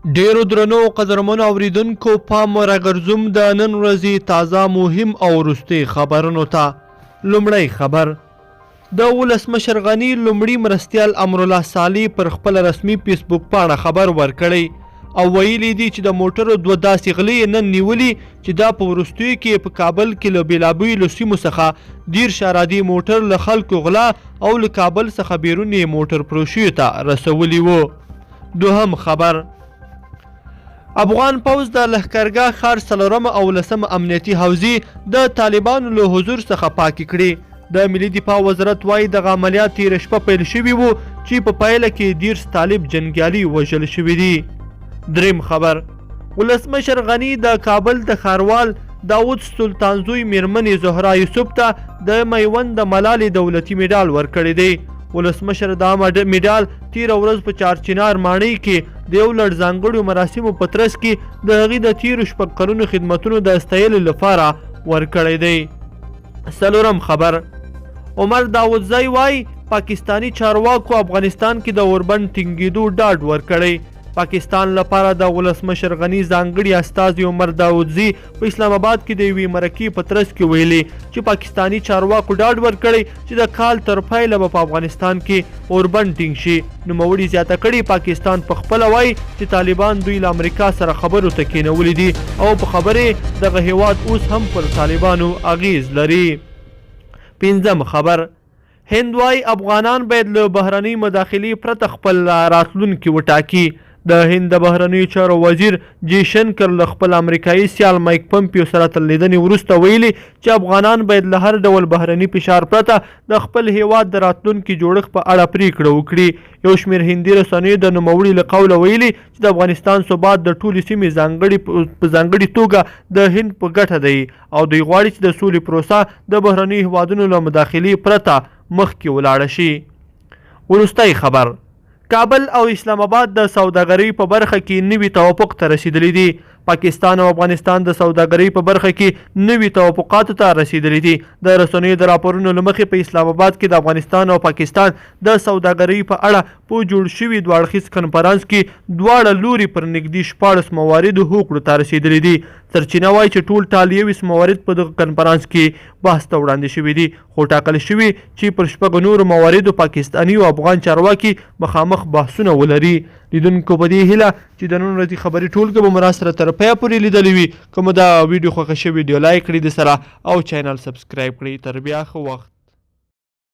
ډیرو درنو قدرمنو اوریدونکو پام راګرځوم د نن ورځې تازه مهم او وروستي خبرونو ته. لومړی خبر د ولسمشر غني لومړي مرستیال امرالله صالح پر خپل رسمي فیسبوک پاڼه خبر ورکړی او ویلي دي چې د موټرو دوه داسې غلې نن نیولي چې دا په وروستیو کې په کابل کې له بېلابېلو سیمو څخه 10 ارادي موټر له خلکو غلا او له کابل څخه بیرون یې موټر فروشیو ته رسولي وو. دوهم خبر افغان پوځ د لښکرګاه ښار 4 او 10 امنیتي حوزې د طالبانو له حضور څخه پاکې کړي. د ملي دفاع وزارت وایي دغه عملیات تېره شپه پیل شوي وو چې په پایله کې 10 طالب جنګیالي وژل شوي دي. دریم خبر ولسمشر غني د کابل د ښاروال داود سلطان زوی میرمنې زهرا یوسف ته د میوند د ملالې دولتي میډال ورکړی دی. ولسمشر دا میډال تیره ورځ په چارچینار ماڼۍ کې د یو لړ ځانګړو مراسمو په ترڅ کې د هغې د تیرو 6 کلونو خدمتونو د ستایلو لپاره ورکړی دی. څلورم خبر عمر داودزی وایي پاکستانی چارواکو افغانستان کې د اوربند ټینګېدو ډاډ ورکړی. پاکستان لپاره د ولسمشر غني ځانګړي استازي عمر داودزي په اسلام آباد کې د یوې مرکې په ترڅ کې ویلي چې پاکستانی چارواکو ډاډ ورکړی چې د کال تر پیله به په افغانستان کې اوربند ټینګ شي. نوموړي زیاته کړې پاکستان په خپله وایي چې طالبان دوی له امریکا سره خبرو ته کېنولي دي او په خبرې دغه هیواد اوس هم پر طالبانو اغیز لري. پنځم خبر هند وایي افغانان باید له بهرنۍ مداخلې پرته خپل راتلونکي وټاکي. د هند د بهرنیو چارو وزیر جی شنکر له خپل امریکایي سیال مایک پمپیو سره تر لیدنې وروسته ویلي چې افغانان باید له هر ډول بهرني فشار پرته د خپل هیواد د راتلونکي جوړښت په اړه پریکړه وکړي. یو شمېر هندي رسنیو د نوموړي له قوله ویلي چې د افغانستان ثبات د ټولې سیمې په ځانګړې توګه د هند په ګټه دی او دوی غواړي چې د سولې پروسه د بهرنیو هیوادونو له مداخلې پرته مخکې ولاړه شي. وروستی خبر کابل او اسلام آباد د سوداګرۍ په برخه کې نوي توافق ته رسیدلی دي. پاکستان او افغانستان د سوداګرۍ په برخه کې نوي توافقاتو ته رسیدلی دي. د رسنیو د راپورونو له مخې په اسلام آباد کې د افغانستان او پاکستان د سوداګرۍ په اړه په جوړ شوي دوه اړخیز کنفرانس کې دواړه لوري پر نږدې 14 مواردو هوکړو ته رسیدلی دي. سرچینه وایي چې ټول 23 موارد په دغه کنفرانس کې بحث ته وړاندې شوي دي خو ټاکل شوي چې پر 6 نورو مواردو پاکستاني او افغان چارواکي مخامخ بحثونه ولري. لیدونکو په دې هیله چې د نن ورځې خبرې ټولګه به مو راسره تر پایه پورې لیدلې وي. که مو دا ویډیو خوښه شوې ویډیو لایک کړئ د سره او چینل سبسکرایب کړئ. تر بیا ښه وخت.